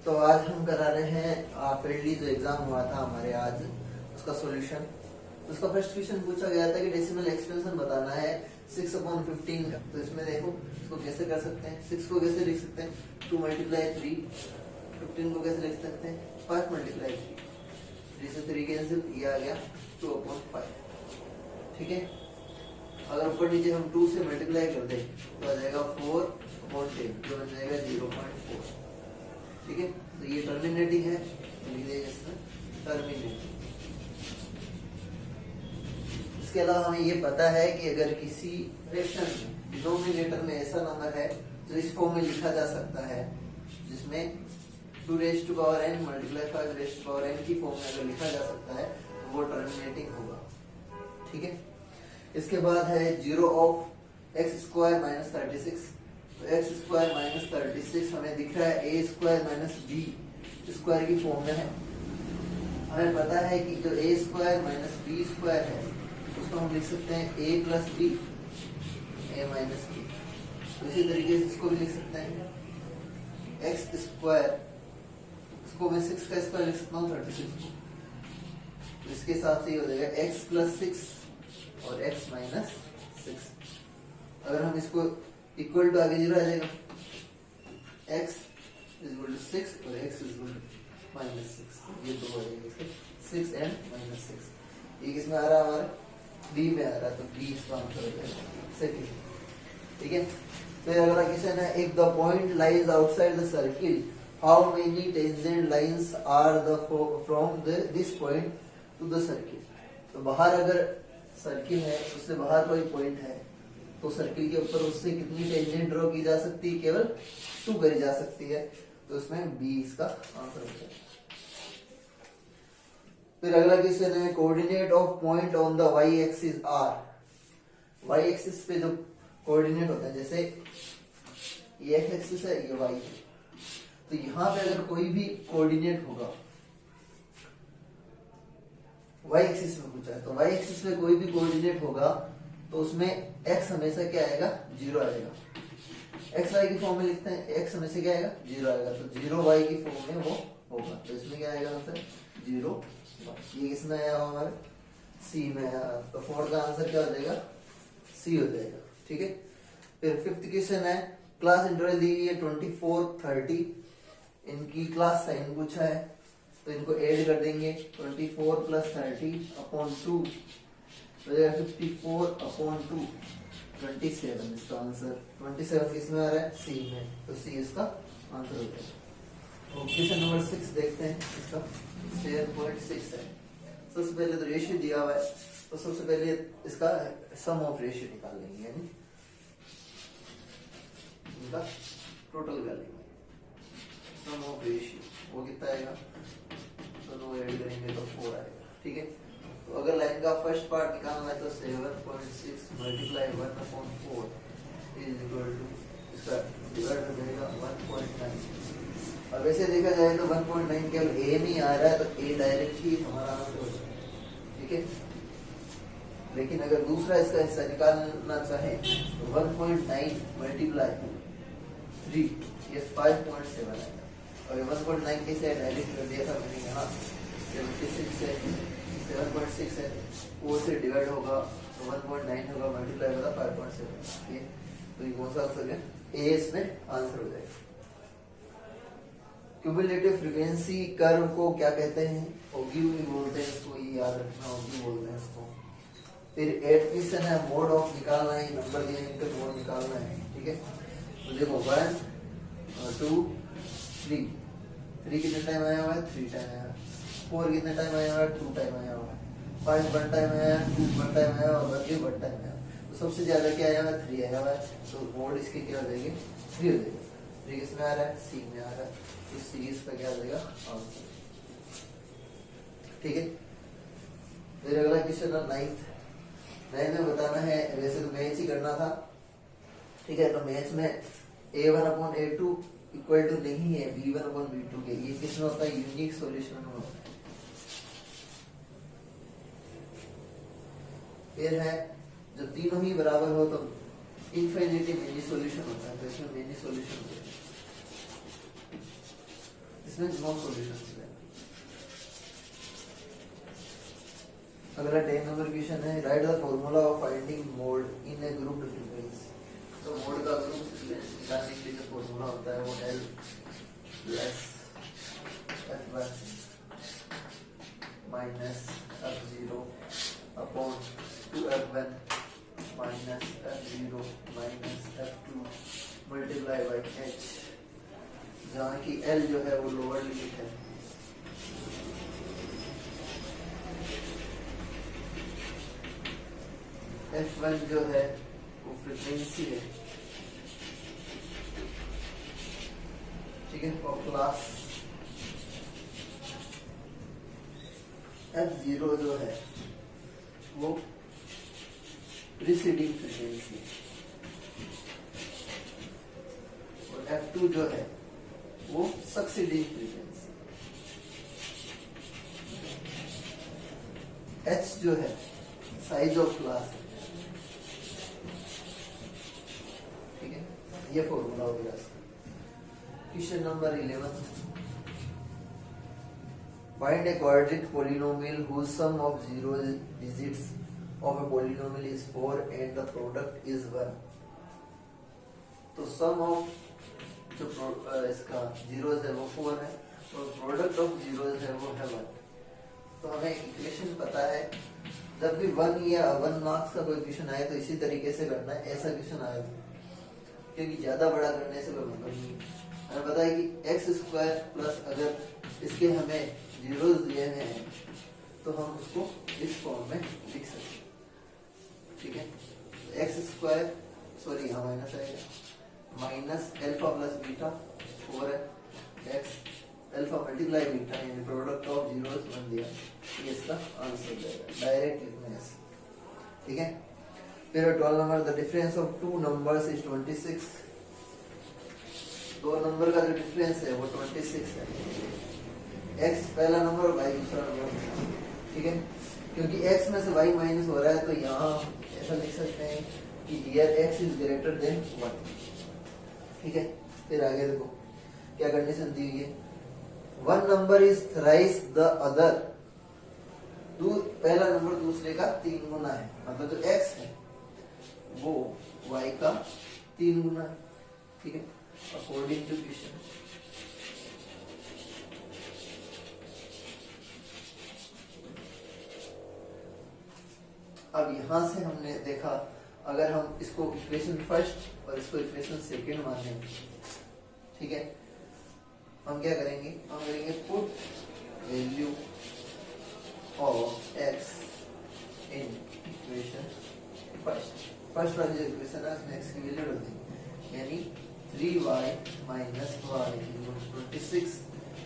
तो आज हम करा रहे हैं पहली जो एग्जाम हुआ था हमारे आज उसका सॉल्यूशन। उसका फर्स्ट क्वेश्चन पूछा गया था कि डेसिमल एक्सपेंशन बताना है 6/15 का। तो इसमें देखो इसको कैसे कर सकते हैं, 6 को कैसे लिख सकते हैं 2 × 3, 15 को कैसे लिख सकते हैं 5 × 3, 3 से 3 कैंसिल, ये आ गया 2/5। ठीक है, अगर ऊपर नीचे हम 2 से मल्टीप्लाई कर दें तो आ जाएगा 4/10 जो बन जाएगा 0.4। ठीक है, तो ये टर्मिनेटिंग है, लिख देंगे इसमें टर्मिनेटिंग। इसके अलावा हमें ये पता है कि अगर किसी फ्रैक्शन में डिनोमिनेटर में ऐसा नंबर है जो इस फॉर्म में लिखा जा सकता है जिसमें 2n × 5n की फॉर्म में अगर लिखा जा सकता है तो वो टर्मिनेटिंग होगा। ठीक है, इसके बाद है 0 (x² - 36). तो x² - 36 हमें दिख रहा है a² - b² की फॉर्म में है। हमें पता है कि जो a² - b² है उसको हम लिख सकते हैं a + b, a - b। इसी तरीके से इसको भी लिख सकते हैं x², इसको मैं 6 का स्क्वायर लिख सकता हूँ 36 को। तो इसके हिसाब से ये हो जाएगा x + 6 और x - 6। अगर हम इसको इक्वल टू आगे 0 आ जाएगा, x = 6 और x = -6। ये दो हो जाएगा 6 and -6। ये किसमें आ रहा है हमारा b में आ रहा है, तो b इसका आंसर हो जाएगा सेकंड। ठीक है, फिर अगला क्वेश्चन है if the point lies outside the circle how many tangent lines are the from this point to the circle. तो बाहर अगर सर्किल है उससे बाहर कोई पॉइंट है तो सर्किल के ऊपर उससे कितनी टेंजेंट ड्रॉ की जा सकती है, केवल 2 करी जा सकती है। तो उसमें बी इसका आंसर हो जाएगा। फिर अगला क्वेश्चन है coordinate of point on the y axis are. Y axis पे जो कोऑर्डिनेट होता है, जैसे ये एक्स एक्सिस है ये वाई है, तो यहां पे अगर कोई भी कोऑर्डिनेट होगा वाई एक्सिस में पूछा है, तो वाई एक्सिस में कोई भी कोऑर्डिनेट होगा तो उसमें x हमेशा क्या आएगा 0 आएगा। x y की फॉर्म में लिखते हैं, x हमेशा क्या आएगा 0 आएगा, तो 0 y की फॉर्म में वो होगा। तो इसमें क्या आएगा आंसर 0 y। ये किसमें आया हमारे c में आया, तो 4 का आंसर क्या हो जाएगा c हो जाएगा। ठीक है, फिर 5th क्वेश्चन है क्लास इंटरवल दी है 24-30, इनकी क्लास साइन पूछा है तो इनको ऐड कर देंगे 24 + 30/2 54/2 27 इसका आंसर। 27 किसमें आ रहा है सी में, तो सी इसका आंसर हो जाएगा। क्वेश्चन नंबर 6 देखते हैं, इसका 7.6 है। सबसे पहले तो रेशियो दिया हुआ है, तो सबसे पहले इसका सम ऑफ रेशियो निकाल लेंगे, यानी इनका टोटल कर लेंगे। सम ऑफ रेशियो वो कितना आएगा, दोनों ऐड करेंगे तो 4 आएगा। ठीक है, तो अगर लाइन का फर्स्ट पार्ट निकालना है तो 7.6 × 1/4 इसका डिवाइड हो जाएगा 1.9। अब वैसे देखा जाए तो 1.9 केवल a नहीं आ रहा है, तो a डायरेक्ट ही हमारा आंसर हो जाएगा। ठीक है, लेकिन अगर दूसरा इसका हिस्सा निकालना चाहे तो 1.9 × 3 ये 5.7 आएगा। और 1.9 कैसे डायरेक्ट कर दिया था मैंने यहाँ 76 से 7.6 है, 4 से डिवाइड होगा तो 1.9 होगा, मल्टीप्लाई होगा 5.7। ये तो ये कौन सा आंसर है, ए इसमें आंसर हो जाएगा। क्यूमुलेटिव फ्रीक्वेंसी कर्व को क्या कहते हैं, ओग्यू भी बोलते हैं इसको, ये याद रखना, ओग्यू बोलते हैं इसको। फिर 8th क्वेश्चन है मोड ऑफ निकालना है, नंबर दिए हैं इनका मोड निकालना है। ठीक है, तो देखो 1 2 3 कितने टाइम आया हुआ है 3 टाइम आया, 4 कितने टाइम आया हुआ है 2 टाइम आया हुआ है, 5 1 टाइम आया, 2 1 टाइम आया और 1 टाइम आया। तो सबसे ज्यादा क्या आया हुआ है 3 आया हुआ है, तो मोड इसके क्या हो जाएंगे 3 हो जाएगा। 3 किसमें आ रहा है सी में आ रहा है, तो सी इसका क्या हो जाएगा आंसर। ठीक है, फिर अगला क्वेश्चन है 9th में बताना है, वैसे तो मैच ही करना था। ठीक है, तो मैच में a1/a2 इक्वल टू नहीं है b1/b2 के, ये किसमें होता है यूनिक सॉल्यूशन में होता है। फिर है जब तीनों ही बराबर हो तो इनफिनिटी मिनी सॉल्यूशन होता है, तो इसमें मिनी सॉल्यूशन इसमें नो सॉल्यूशन है। अगला 10 नंबर क्वेश्चन है, right the formula of finding mode in A grouped frequency. तो मोड का ग्रुप निकालने के लिए जो फॉर्मूला होता है वो L plus F1 minus F0 upon 2F1 minus F0 minus F2 multiply by H, जहाँ की L जो है वो लोअर लिमिट है। F1 जो है वो फ्रीक्वेंसी है, ठीक है, और क्लास F0 जो है वो प्रीसीडिंग फ्रीक्वेंसी और F2 जो है वो सक्सीडिंग फ्रीक्वेंसी। H जो है साइज ऑफ क्लास, ठीक है, ये फॉर्मूला हो गया। Question number 11, find a quadratic polynomial whose sum of zero digits of a polynomial is 4 and the product is 1। तो सम ऑफ जो इसका जीरोस है वो 4 है और प्रोडक्ट ऑफ जीरोस है वो है 1। तो हमें इक्वेशन पता है, जब भी 1 या 1 मार्क्स का कोई क्वेश्चन आए तो इसी तरीके से करना है। ऐसा क्वेश्चन आए क्योंकि ज्यादा बड़ा करने से कोई मतलब नहीं। हमें पता है कि एक्स स्क्वायर प्लस, अगर इसके हमें जीरोस दिए हैं तो हम उसको इस फॉर्म में लिख सकते हैं, ठीक है। एक्स स्क्वायर, सॉरी यहाँ माइनस आएगा, माइनस एल्फा प्लस बीटा 4 है, एक्स एल्फा मल्टीप्लाई बीटा, यानी प्रोडक्ट ऑफ जीरोस बन दिया, ये इसका आंसर हो जाएगा। डायरेक्ट लिखना है, ठीक है। फिर 12 number, the difference of two numbers is 26। दो नंबर का जो डिफरेंस है वो 26 है। x पहला नंबर और y दूसरा नंबर, ठीक है। क्योंकि x में से y माइनस हो रहा है तो यहाँ ऐसा लिख सकते हैं कि here x is greater than 1, ठीक है। फिर आगे देखो क्या कंडीशन दी हुई है, one number is thrice the other. पहला नंबर दूसरे का 3 गुना है, मतलब जो x है वो y का 3 गुना है, ठीक है, अकॉर्डिंग टू क्वेश्चन। अब यहां से हमने देखा, अगर हम इसको इक्वेशन फर्स्ट और इसको इक्वेशन सेकेंड माने, ठीक है, हम क्या करेंगे, हम करेंगे put value of x in equation first. First वाली जो इक्वेशन है उसमें x की वैल्यू रख देंगे, यानी 3y minus y equal to 26,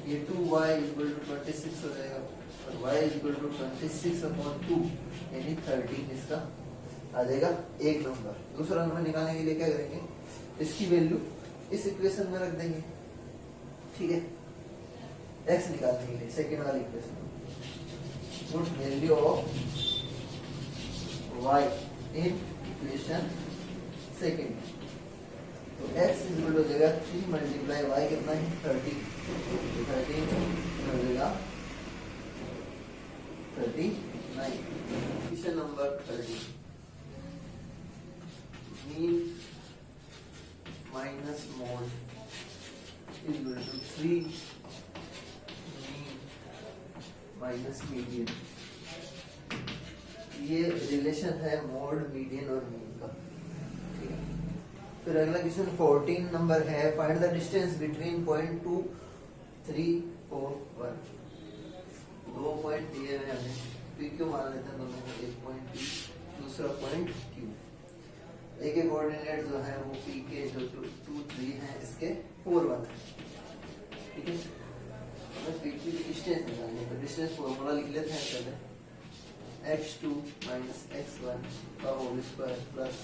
ये 2y इक्वल टू 26 हो जाएगा और y इक्वल टू 26 अपॉन 2 यानी 13 इसका आ जाएगा एक नंबर। दूसरा नंबर निकालने के लिए क्या करेंगे, इसकी वैल्यू इस इक्वेशन में रख देंगे, ठीक है। x निकालने के लिए सेकेंड वाली equation, put value of y in equation second, तो x इक्वल हो जाएगा 3 मल्टीप्लाई y कितना है 13, 13 हो जाएगा 39। Question number 30, mean minus mode equal to 3 mean minus median. ये रिलेशन है मोड, मीडियन और मीन का, ठीक है। फिर अगला क्वेश्चन 14 नंबर है, find the distance between point 2 3 4 1। 2 point दिए हैं हमें, पी क्यू मान लेते हैं दोनों में, एक पॉइंट पी दूसरा पॉइंट क्यू। एक एक कोऑर्डिनेट जो है वो पी के जो 2 3 है इसके 4 1 है, ठीक है। हमें पी की डिस्टेंस निकालनी है, तो डिस्टेंस फॉर्मूला लिख लेते हैं पहले, x2 माइनस x1 का whole square plus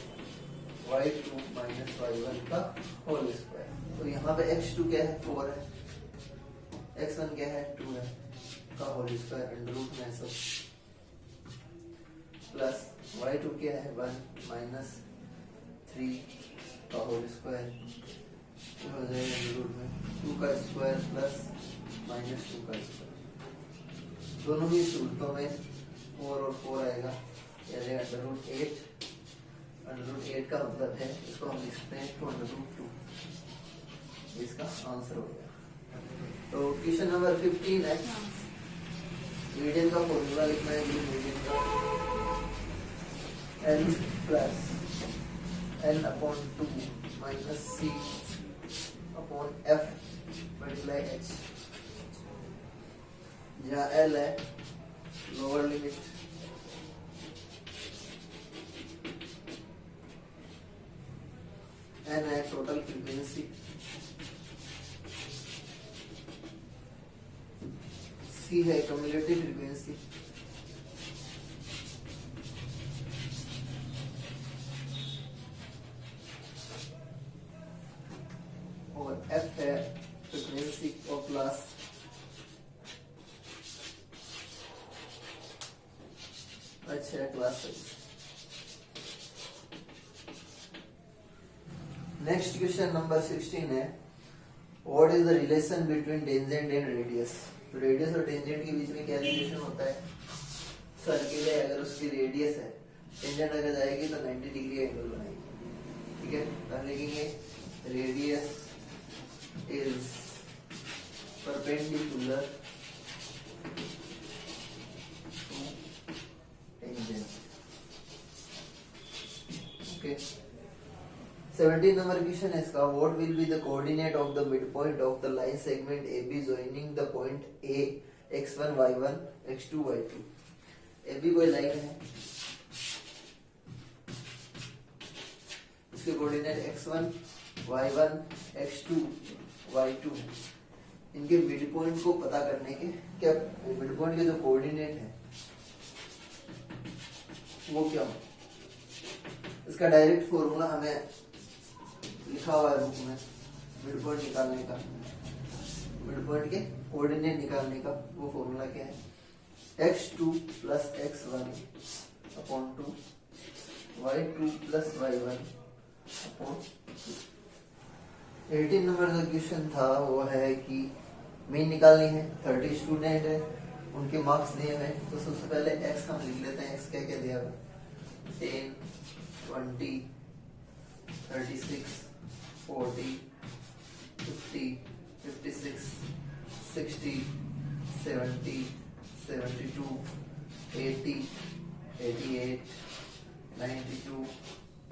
y2 minus y1 का होल स्क्वायर। तो यहाँ पे x2 क्या है 4 है, x1 क्या है 2 है का होल स्क्वायर अंडर रूट में सब, प्लस y2 क्या है 1 माइनस 3 का होल स्क्वायर हो जाएगा अंडर रूट में 2 का स्क्वायर प्लस -2 का स्क्वायर। दोनों ही सूत्रों में 4 और 4 आएगा, यानी √8। √8 का मतलब है, इसको हम लिख सकते हैं √2। इसका आंसर हो गया। तो क्वेश्चन नंबर 15 है, मीडियन का फॉर्मूला लिखना है। मीडियन का L plus N/2 minus C/F multiply H, जहाँ L है लोअर लिमिट, N है टोटल फ्रीक्वेंसी, C है कम्युलेटिव फ्रीक्वेंसी, और F है फ्रीक्वेंसी ऑफ क्लास। अच्छा, class size. Next question number 16 है, what is the relation between tangent and radius. तो radius और टेंजेंट के बीच में क्या रिलेशन होता है? सर्किल है, अगर उसकी रेडियस है, टेंजेंट अगर जाएगी तो 90 डिग्री एंगल बनाएगी। ठीक है, हम लिखेंगे radius is perpendicular to tangent. Okay, 17 number question है इसका, what will be the coordinate of the mid point of the line segment AB joining the point A x1 y1 x2 y2। AB कोई लाइन है, इसके coordinate x1 y1 x2 y2। इनके mid point को पता करने के, क्या मिड पॉइंट के जो कोऑर्डिनेट है वो क्या हो, इसका डायरेक्ट फॉर्मूला हमें लिखा हुआ है बुक में। मिड पॉइंट निकालने का, मिड पॉइंट के कोऑर्डिनेट निकालने का वो फॉर्मूला क्या है? x2 plus x1 upon 2 y2 plus y1 upon 2। 18 number जो क्वेश्चन था वो है कि मीन निकालनी है। 30 स्टूडेंट है, उनके मार्क्स दिए हैं, तो सबसे पहले x हम लिख लेते हैं। x क्या क्या दिया हुआ? 10, 20, 36, 40, 50, 56, 60, 70, 72, 80, 88, 92,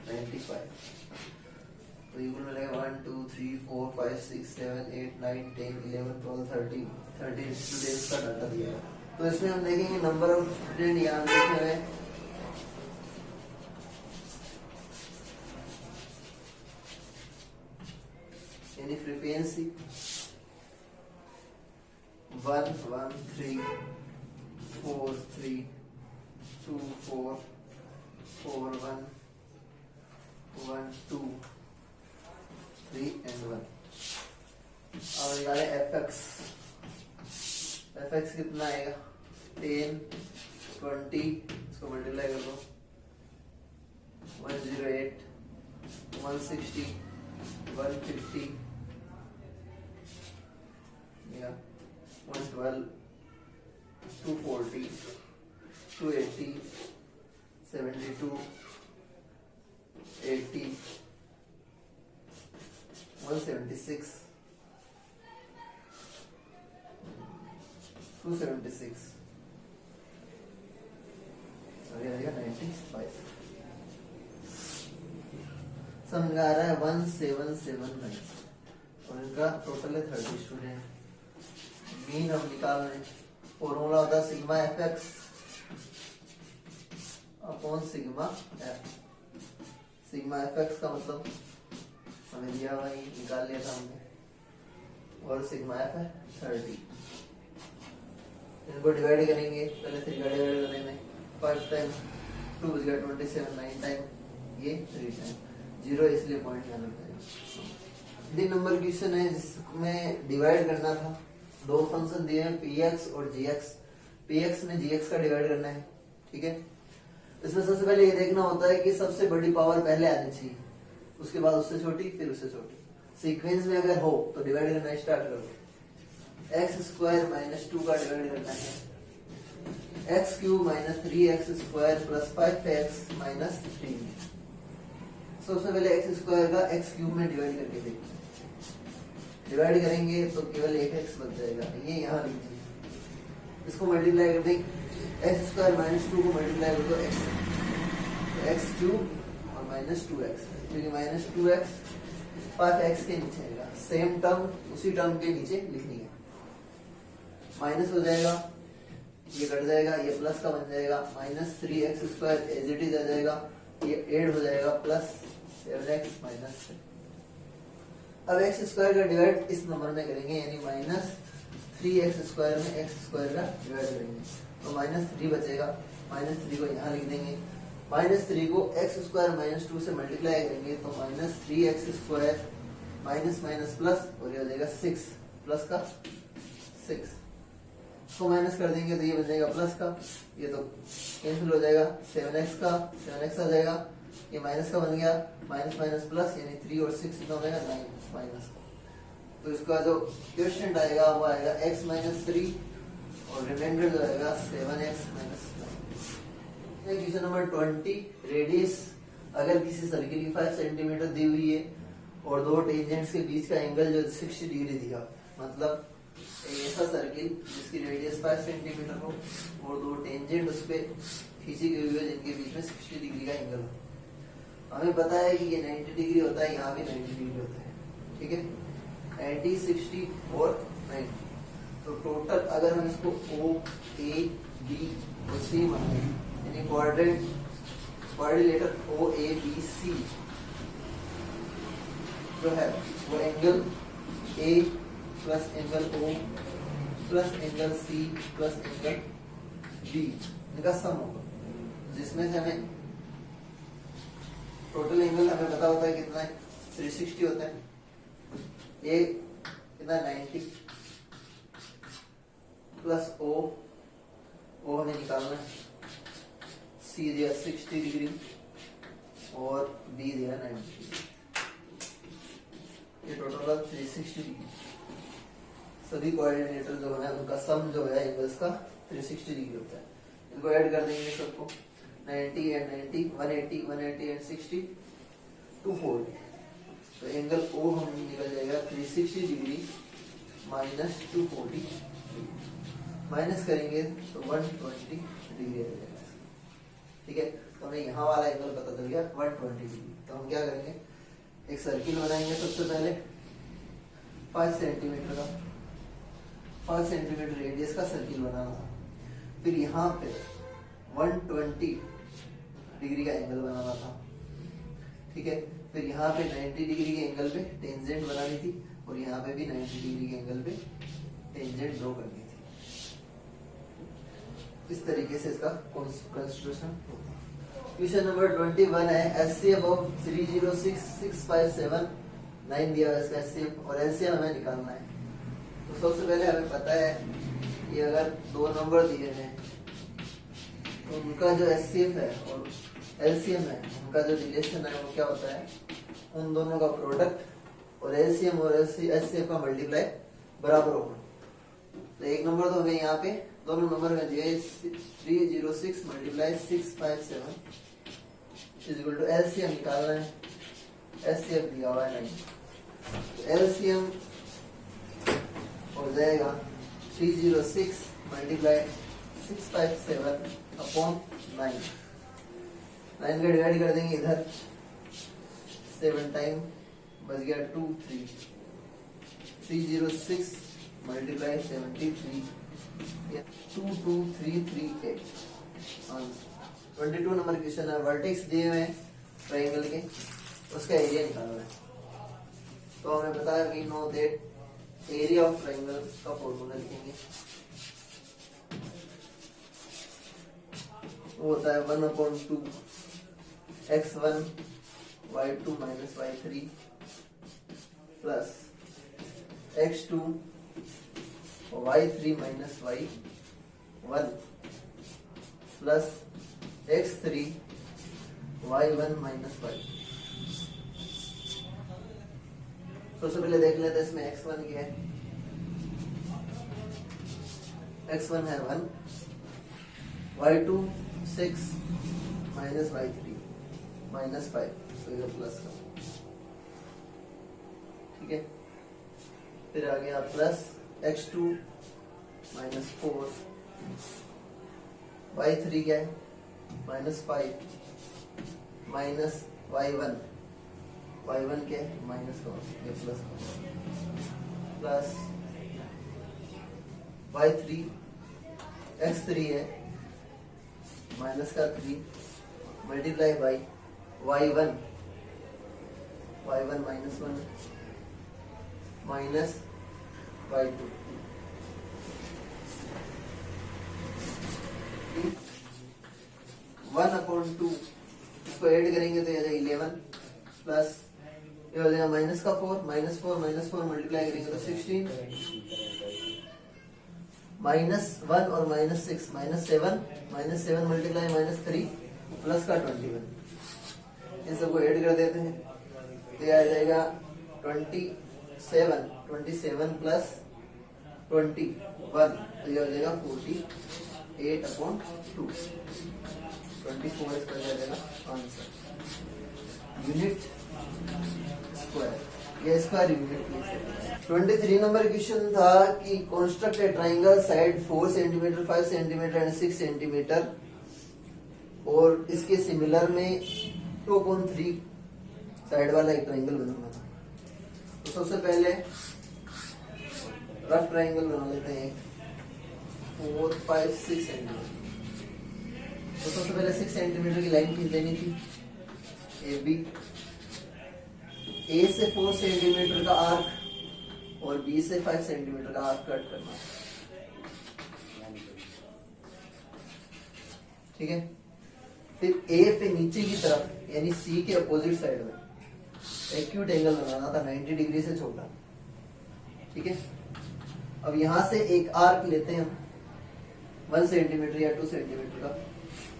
95। तो ये कुल मिलेगा 1 2 3 4 5 6 7 8 9 10 11 12 13 स्टूडेंट्स का डाटा दिया है। तो इसमें हम देखेंगे नंबर ऑफ स्टूडेंट यहाँ लिखे हुए हैं, यानी फ्रीक्वेंसी 1 1 3 4 3 2 4 4 1 1 2 3 and 1। अब निकाले fx कितना आएगा? 10 20, इसको मल्टीप्लाई कर दो, 108 160 150 112 240 280 72 80 176 276 अरे 95। समझ आ रहा है 1779 और इनका टोटल है 30 स्टूडेंट। मीन हम निकाल रहे हैं, फॉर्मूला होता है sigma fx upon sigma f। Sigma fx का मतलब हमें दिया हुआ, निकाल लिया था हमने, और सिग्मा f है 30। इनको डिवाइड करेंगे, पहले 3 का डिवाइड करने में 5 टाइम 2 is 27, 9 टाइम ये 3 टाइम 0, इसलिए पॉइंट यहाँ लगता है। 3 नंबर क्वेश्चन है जिसमें डिवाइड करना था। दो फंक्शन दिए हैं px और gx। px में gx का डिवाइड करना है, ठीक है। इसमें सबसे पहले ये देखना होता है कि सबसे बड़ी पावर पहले आनी चाहिए, उसके बाद उससे छोटी, फिर उससे छोटी। सीक्वेंस में अगर हो तो डिवाइड करना स्टार्ट करो। एक्स स्क्वायर माइनस 2 का डिवाइड करना है x cube minus 3x square plus 5x minus 3। सबसे पहले एक्स स्क्वायर का एक्स क्यूब में डिवाइड करके देखिए, डिवाइड करेंगे तो केवल एक एक्स बच जाएगा, ये यहाँ लिख देंगे। इसको मल्टीप्लाई कर देंगे, एक्स स्क्वायर माइनस 2 को मल्टीप्लाई कर दो एक्स क्यूब और माइनस 2x, क्योंकि माइनस 2x 5x के नीचे आएगा, सेम टर्म उसी टर्म के नीचे लिखनी है। माइनस हो जाएगा, ये कट जाएगा, ये प्लस का बन जाएगा, minus 3x square as it is आ जाएगा, ये ऐड हो जाएगा प्लस 7x माइनस 3। अब एक्स स्क्वायर का डिवाइड इस नंबर में करेंगे, यानी माइनस 3x स्क्वायर में एक्स स्क्वायर का डिवाइड करेंगे तो माइनस 3 बचेगा। माइनस 3 को यहाँ लिख देंगे, माइनस 3 को एक्स स्क्वायर माइनस 2 से मल्टीप्लाई करेंगे तो minus 3x square minus minus plus और ये हो जाएगा 6 प्लस का 6 को माइनस कर देंगे तो ये बन जाएगा प्लस का, ये तो कैंसिल हो जाएगा, 7x आ जाएगा, ये माइनस का बन गया, माइनस माइनस प्लस यानी 3 और 6 कितना हो जाएगा 9 माइनस। तो इसका जो क्वेश्चन आएगा वो आएगा x माइनस 3 और रिमाइंडर जो आएगा 7x minus 9। Question number 20, radius अगर किसी सर्किल की 5 सेंटीमीटर दी हुई है और दो टेंजेंट्स के बीच का एंगल जो 60 डिग्री दिया, मतलब ऐसा सर्किल जिसकी रेडियस 5 सेंटीमीटर हो और दो टेंजेंट उस पे खींची गई हुई है जिनके बीच में 60 डिग्री का एंगल हो। हमें पता है कि ये 90 डिग्री होता है, यहाँ भी 90 डिग्री होता है, ठीक है, 90, 60 और 90। तो टोटल अगर हम इसको O, A, B और C माने, यानी quadrilateral O, A, B, C जो है वो angle A plus angle O plus angle C plus angle B इनका सम होगा, जिसमें से हमें टोटल एंगल हमें पता होता है कितना है, 360 होता है, ये कितना 90 प्लस O हमें निकालना है, C दिया 60 डिग्री और B दिया 90 डिग्री, ये टोटल 360 डिग्री। सभी कोऑर्डिनेटर जो है उनका सम जो है एंगल्स का 360 डिग्री होता है। इनको ऐड कर देंगे सबको, 90 एंड 90, 180, 180 एंड 60, 240। तो एंगल O हम निकल जाएगा 360 डिग्री माइनस 240, माइनस करेंगे तो 120 डिग्री आ जाएगा, ठीक है। तो हमें यहाँ वाला एंगल पता चल गया 120 डिग्री। तो हम क्या करेंगे, एक सर्किल बनाएंगे सबसे पहले 5 सेंटीमीटर का, 5 सेंटीमीटर रेडियस का सर्किल बनाना था। फिर यहाँ पे 120 डिग्री का एंगल बनाना था, ठीक है। फिर यहाँ पे 90 डिग्री के एंगल पे टेंजेंट बनानी थी और यहाँ पे भी 90 डिग्री के एंगल पे टेंजेंट ड्रॉ करनी थी। इस तरीके से इसका कंस्ट्रक्शन होता है। क्वेश्चन नंबर 21 है, एचसीएफ ऑफ 306,657,9 दिया है इसका एचसीएफ और एलसीएम हमें निकालना है। तो सबसे पहले हमें पता है कि अगर दो नंबर दिए हैं तो उनका जो एचसीएफ है और एलसीएम है उनका जो रिलेशन है वो क्या होता है, उन दोनों का प्रोडक्ट और एलसीएम और एचसीएफ का मल्टीप्लाई बराबर होगा। तो एक नंबर तो हमें यहाँ पे दोनों नंबर में दिया 306 multiply 657 is equal to LCM निकालना है, एचसीएफ दिया हुआ है 9। एलसीएम हो जाएगा 306 मल्टीप्लाई 657 अपॉन 9। 9 का डिवाइड कर देंगे इधर 7 टाइम बच गया 2 3 306 मल्टीप्लाई 73 22338 आंसर। 22 नंबर क्वेश्चन है, वर्टेक्स दिए हुए ट्रायंगल के, उसका एरिया निकालना है। तो हमें पता है we know that area of triangle का फॉर्मूला लिखेंगे, वो होता है 1/2 x1 y2 minus y3 plus x2 y3 minus y1 plus x3 y1 minus y। सबसे पहले देख लेते हैं इसमें x1 क्या है, x1 है 1, y2 6 माइनस y3 माइनस 5, तो ये प्लस का, ठीक है। फिर आ गया प्लस x2 माइनस 4, y3 क्या है माइनस 5 माइनस y1 क्या है माइनस का, ये प्लस प्लस y3 x3 है माइनस का 3 multiply by y1 minus 1 minus y2, 1/2, इसको ऐड करेंगे तो ये आ जाएगा 11 प्लस ये हो जाएगा माइनस का 4 माइनस 4 मल्टीप्लाई करेंगे तो 16 माइनस 1 और minus 6 minus 7 multiply minus 3 plus का 21, इन सबको ऐड कर देते हैं तो ये आ जाएगा 27 प्लस 21, तो ये हो जाएगा 48/2, 24 इसका जाएगा आंसर। यूनिट स्क्वायर, ये स्क्वायर यूनिट। 23 नंबर क्वेश्चन था कि construct A triangle side 4 centimetre 5 centimetre and 6 centimetre, और इसके सिमिलर में 2.3 साइड वाला एक ट्राइंगल बनाना था। तो सबसे पहले रफ ट्राइंगल बना लेते हैं 4 5 6 सेंटीमीटर। तो सबसे पहले 6 सेंटीमीटर की लाइन खींच लेनी थी, ए बी, ए से 4 सेंटीमीटर का आर्क और बी से 5 सेंटीमीटर का आर्क कट करना, ठीक है। फिर ए पे नीचे की तरफ यानी सी के अपोजिट साइड में एक्यूट एंगल बनाना था 90 डिग्री से छोटा, ठीक है। अब यहां से एक आर्क लेते हैं हम 1 सेंटीमीटर या 2 सेंटीमीटर का,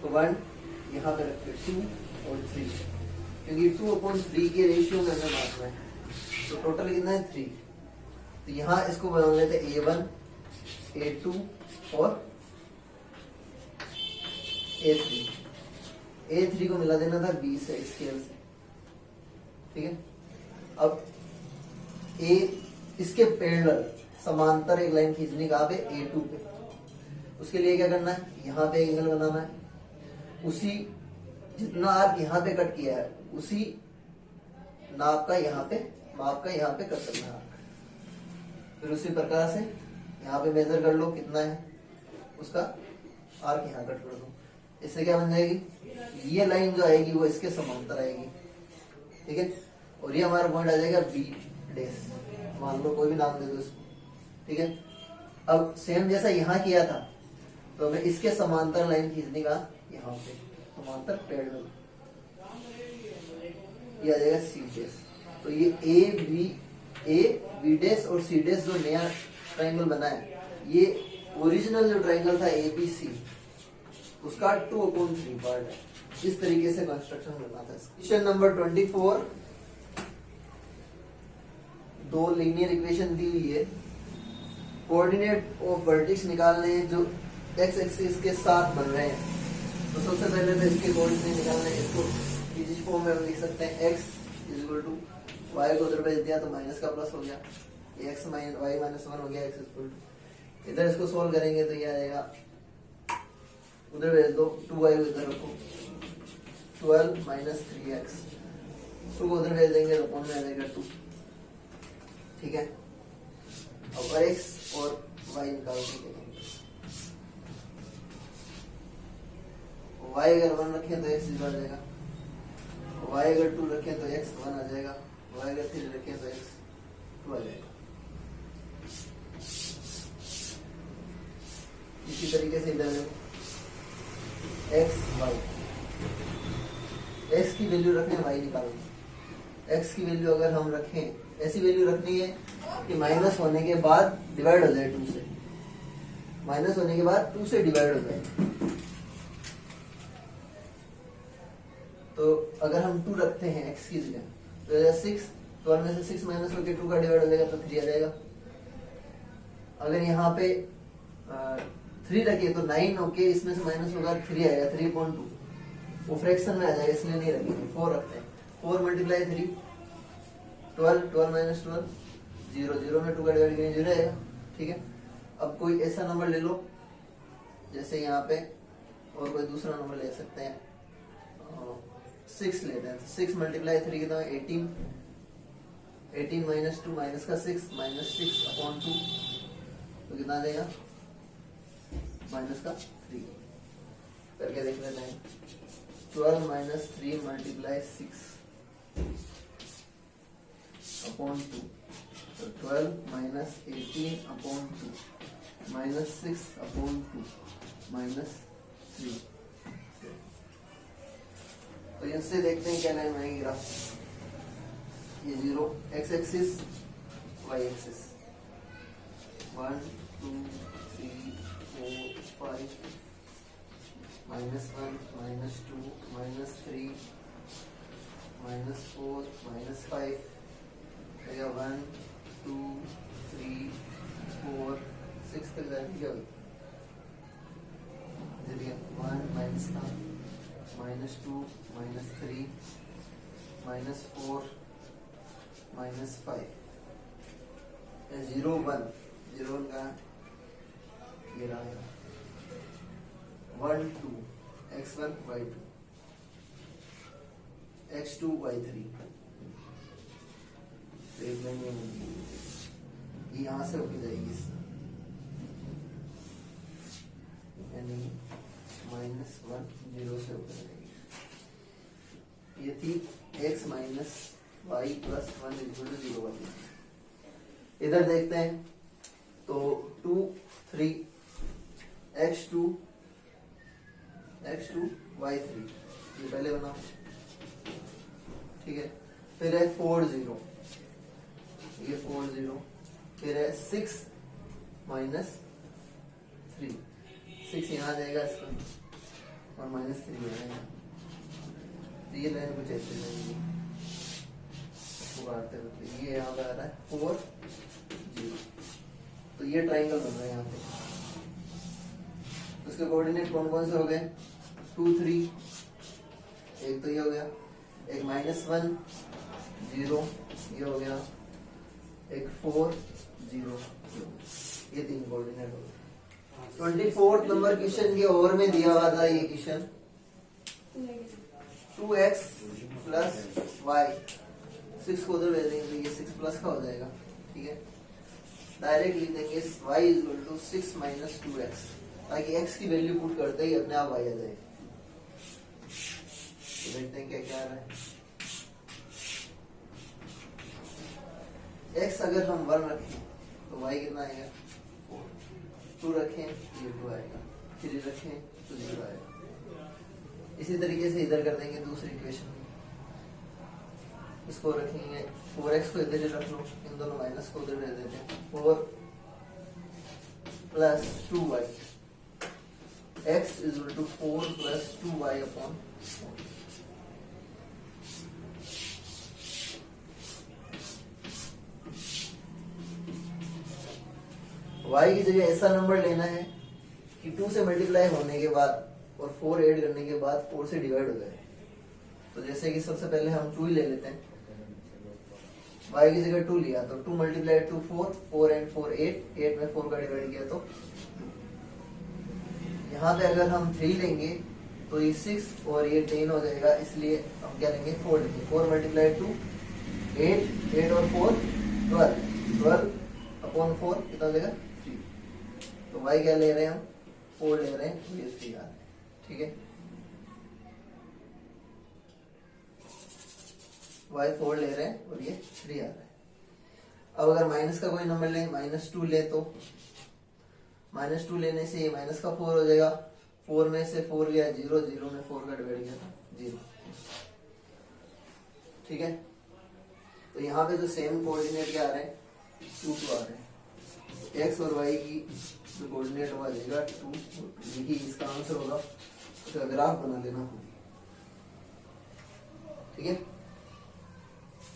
तो 1 यहाँ पे रखते 2 और 3, क्योंकि 2/3 के रेशियो में हमें मापना है, तो टोटल कितना है 3। तो यहाँ इसको बना लेते A1 A2 और A3 को मिला देना था B से स्केल से, ठीक है। अब A इसके पैरेलल समांतर एक लाइन खींचनी कहाँ पे A2 पे, उसके लिए क्या करना है, यहाँ पे एंगल बनाना है, उसी जितना आर्क यहाँ पे कट किया है उसी नाप का यहाँ पे कट करना है। फिर उसी प्रकार से यहाँ पे मेजर कर लो कितना है उसका आर्क यहाँ कट कर दो, इससे क्या बन जाएगी, ये लाइन जो आएगी वो इसके समांतर आएगी, ठीक है। और ये हमारा पॉइंट आ जाएगा बी डेश, मान लो कोई भी नाम दे दो इसको, ठीक है। अब सेम जैसा यहाँ किया था तो हमें इसके समांतर लाइन खींचने का, यहाँ पे समांतर पैरेलल, ये आ जाएगा सी डेश। तो ये ए बी डेश और सी डेश जो नया ट्राइंगल बना है, ये ओरिजिनल जो ट्राइंगल था ABC उसका 2/3 पार्ट है। इस तरीके से कंस्ट्रक्शन करना था। क्वेश्चन नंबर 24, दो लीनियर इक्वेशन दी हुई है, कोऑर्डिनेट ऑफ वर्टेक्स निकालने हैं जो एक्स एक्सिस के साथ बन रहे हैं। तो सबसे पहले तो इसके कोऑर्डिनेट निकालने हैं, इसको इस फॉर्म में हम लिख सकते हैं x इक्वल टू y को उधर भेज दिया तो माइनस का प्लस हो गया, x माइनस y माइनस 1 हो गया, x इक्वल टू, इधर इसको सोल्व करेंगे तो ये आएगा, उधर भेज दो 2y को इधर रखो, 12 माइनस 3x, 2 को उधर भेज देंगे तो कौन में आ जाएगा 2, ठीक है। अब x और y निकाल देंगे, y अगर 1 रखें तो x 0 आ जाएगा, y अगर 2 रखें तो x 1 आ जाएगा, y अगर 3 रखें तो x 2 आ जाएगा। इसी तरीके से इधर x y, x की वैल्यू रखें y निकालना, x की वैल्यू अगर हम रखें, ऐसी वैल्यू रखनी है कि माइनस होने के बाद डिवाइड हो जाए 2 से, माइनस होने के बाद 2 से डिवाइड हो जाए। तो अगर हम 2 रखते हैं x की जगह तो 6, तो 1 में से 6 माइनस होकर 2 का डिवाइड हो जाएगा तो 3 आ जाएगा। अगर यहाँ पे 3 रखिए तो 9, ओके, इसमें से माइनस होगा 3 आएगा, 3.2, वो फ्रैक्शन में आ जाएगा इसलिए नहीं रखेंगे, 4 रखते हैं। 4 मल्टीप्लाई 3, 12, 12 माइनस 12, 0, 0 में 2 का डिवाइड करेंगे 0 आएगा, ठीक है। अब कोई ऐसा नंबर ले लो जैसे यहाँ पे, और कोई दूसरा नंबर ले सकते हैं, 6 लेते हैं, तो 6 मल्टीप्लाई 3 कितना है 18, 18 माइनस 2 माइनस का 6 माइनस 6/2, तो कितना आ जाएगा माइनस का 3, करके देख लेते हैं। 12 माइनस 3 मल्टीप्लाई 6/2, तो 12 माइनस 18/2 माइनस 6/2 माइनस 3। तो इनसे देखते हैं क्या लाइन बनेगी ग्राफ। ये 0 x एक्सिस y एक्सिस, 1 2 3 4 5 -1 -2 -3 -4 -5, 1 2 3 4 6 तक जाएगी क्या 1 माइनस का -2 -3 -4 -5, 0 1 0 1 का ये रहा 1 2 x1 y2 x2 y3, देख लेंगे ये यहाँ से होके जाएगी यानी -1 0 से होकर जाएगी। ये थी x minus y plus 1 equal to 0 वाली। इधर देखते हैं तो 2 3 x2 y3, ये पहले बना, ठीक है। फिर है 4 0, ये 4 0, फिर है 6 माइनस 3, 6 यहाँ आ जाएगा इसका और -3 हो जाएगा। तो ये लाइन कुछ ऐसे जाएगी, ये यहाँ पे आ रहा है 4 0, तो ये ट्राइंगल बन रहा है यहाँ पे। उसके कोऑर्डिनेट कौन कौन से हो गए 2 3, एक तो ये हो गया, एक -1 0 ये हो गया, एक 4 0, ये 3 कोऑर्डिनेट हो गए। 24 नंबर क्वेश्चन के ओवर में दिया हुआ था ये क्वेश्चन 2x प्लस y, 6 को उधर भेज देंगे तो ये 6 प्लस का हो जाएगा, ठीक है। डायरेक्ट लिख देंगे y equal to 6 minus 2x, ताकि x की वैल्यू पुट करते ही अपने आप y आ जाए। तो देखते हैं क्या क्या आ रहा है। x अगर हम 1 रखें तो y कितना आएगा 2 रखें ये 2 आएगा, 3 रखें तो 0 आएगा। इसी तरीके से इधर कर देंगे दूसरी इक्वेशन, इसको रखेंगे 4x को इधर ही रख लो, इन दोनों माइनस को उधर दे देते हैं, 4 plus 2y, x equal to 4 plus 2y upon 4। y की जगह ऐसा नंबर लेना है कि 2 से मल्टीप्लाई होने के बाद और 4 ऐड करने के बाद 4 से डिवाइड हो जाए। तो जैसे कि सबसे पहले हम 2 ही ले लेते हैं, y की जगह 2 लिया तो 2 मल्टीप्लाई 2 4, 4 एंड 4 8, 8 में 4 का डिवाइड किया तो 2। यहाँ पे अगर हम 3 लेंगे तो ये 6 और ये 10 हो जाएगा, इसलिए हम क्या लेंगे 4 लेंगे। 4 मल्टीप्लाई 2 8, 8 और 4 12, 12 अपॉन 4 कितना हो जाएगा 3। तो y क्या ले रहे हैं हम 4 ले रहे हैं, ये 3 आ रहे हैं, ठीक है। y 4 ले रहे हैं और ये 3 आ रहा है। अब अगर माइनस का कोई नंबर लें, -2 ले तो -2 लेने से ये माइनस का 4 हो जाएगा, 4 में से 4 गया 0, 0 में 4 का डिवाइड किया था 0, ठीक है। तो यहाँ पे जो सेम कोऑर्डिनेट क्या आ रहे हैं 2 2 आ रहे हैं, x और y की जो कोऑर्डिनेट हुआ जाएगा 2, यही इसका आंसर होगा। उसका ग्राफ बना लेना, ठीक है।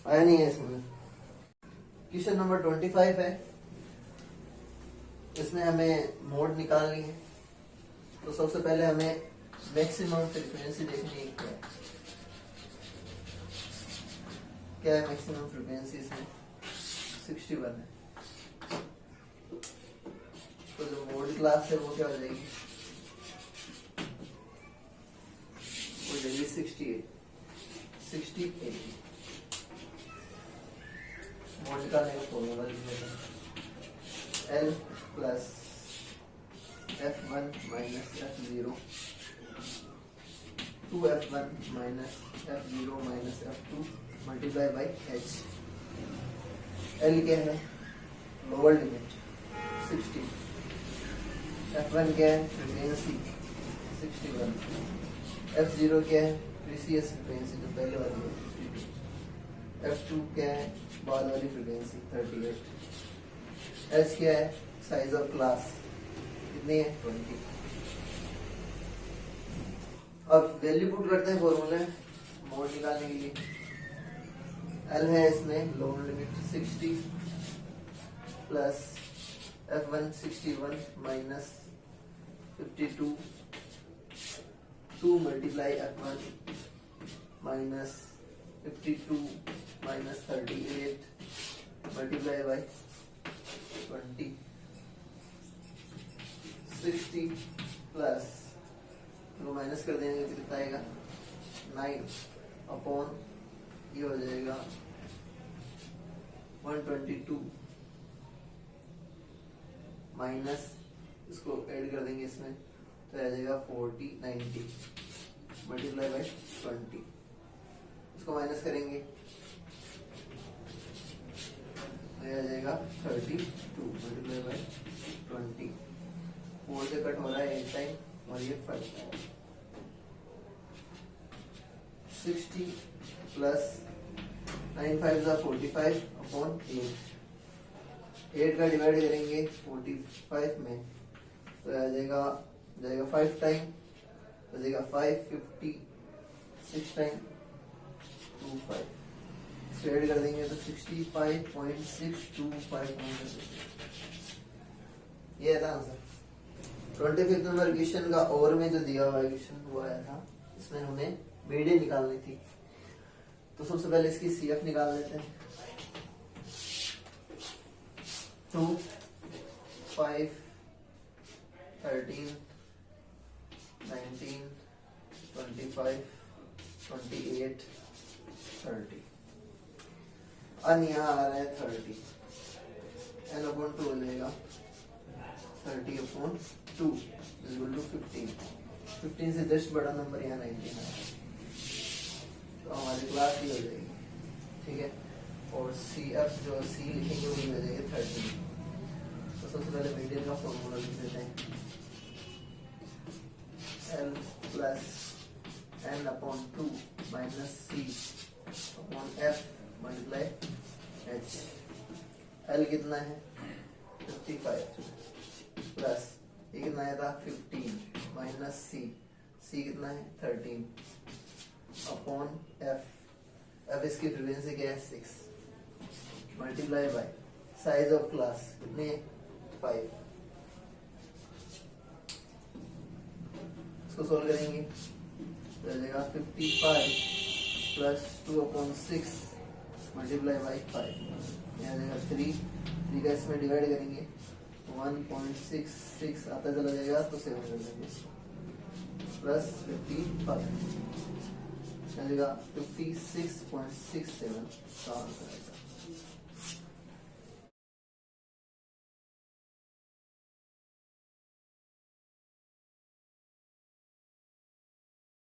आया नहीं है इसमें। क्वेश्चन नंबर 25 है इसमें हमें मोड निकालनी है। तो सबसे पहले हमें मैक्सिमम फ्रीक्वेंसी देखनी है क्या है मैक्सिमम फ्रीक्वेंसी इसमें 61 है। तो जो मोड क्लास है वो क्या हो जाएगी, वो हो जाएगी 68 मोड निकालने का formula L plus F1 minus F0 2F1 minus F0 minus F2 multiply by H। L क्या है, लोअर लिमिट 60, F1 क्या है, फ्रीक्वेंसी 61, F0 क्या है, प्रीसियस फ्रीक्वेंसी जो पहले वाली है 52, F2 क्या है, बाद वाली फ्रीक्वेंसी 38, S क्या है, साइज ऑफ क्लास कितनी है 20। अब वैल्यू पुट करते हैं फॉर्मूले मोड निकालने के लिए। L है इसमें lower limit 60 plus F1 61 minus 52 2 multiply F1 minus 52 minus 38 multiply by 20 60 plus वो माइनस कर देंगे तो कितना आएगा 9 अपॉन ये हो जाएगा 122 माइनस इसको ऐड कर देंगे इसमें तो आ जाएगा 40 90 मल्टीप्लाई बाई 20 इसको माइनस करेंगे तो आ जाएगा 32 मल्टीप्लाई बाई 20 4 से कट हो रहा है 8 टाइम और ये 5 टाइम 60 प्लस 9 5 45 अपॉन 8 का डिवाइड करेंगे 45 में तो आ जाएगा 5 टाइम हो जाएगा 550 6 टाइम 25 इसको ऐड कर देंगे तो 65.625 ये था आंसर। 25 नंबर क्वेश्चन का और में जो दिया हुआ क्वेश्चन वो आया था, इसमें हमें मीडियन निकालनी थी। तो सबसे पहले इसकी CF निकाल लेते हैं। 2 5 13 19 25 28 30 और यहाँ आ रहा है 30 n अपॉन 2 हो जाएगा 30 अपॉन 2 इक्वल टू 15 से जस्ट बड़ा नंबर यहाँ 19 है तो हमारी क्लास ही हो जाएगी, ठीक है। और CF जो C लिखेंगे वो हो जाएगी 30। तो सबसे पहले मीडियन का फॉर्मूला लिख देते हैं L plus n upon 2 minus C upon F multiply H। L कितना है 55 प्लस ये कितना आया था 15 माइनस C कितना है 13 अपॉन F इसकी फ्रीक्वेंसी क्या है 6 multiply by size of class कितनी है 5। इसको सोल्व करेंगे तो जाएगा 55 प्लस 2 अपॉन 6 मल्टीप्लाई बाई 5 यहाँ जाएगा 3 का इसमें डिवाइड करेंगे 1.66 आता चला जाएगा तो 7 कर देंगे प्लस 55 चलेगा 56.67 का आंसर आएगा।